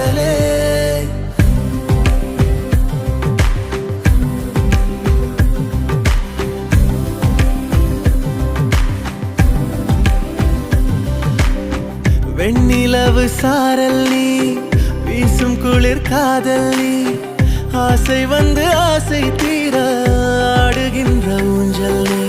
காதலே. வெண்ணிலவு சாரல் நீ, வீசும் குளிர் காதல் நீ, ஆசை வந்து ஆசை தீர ஆடுகின்ற ஊஞ்சல் நீ.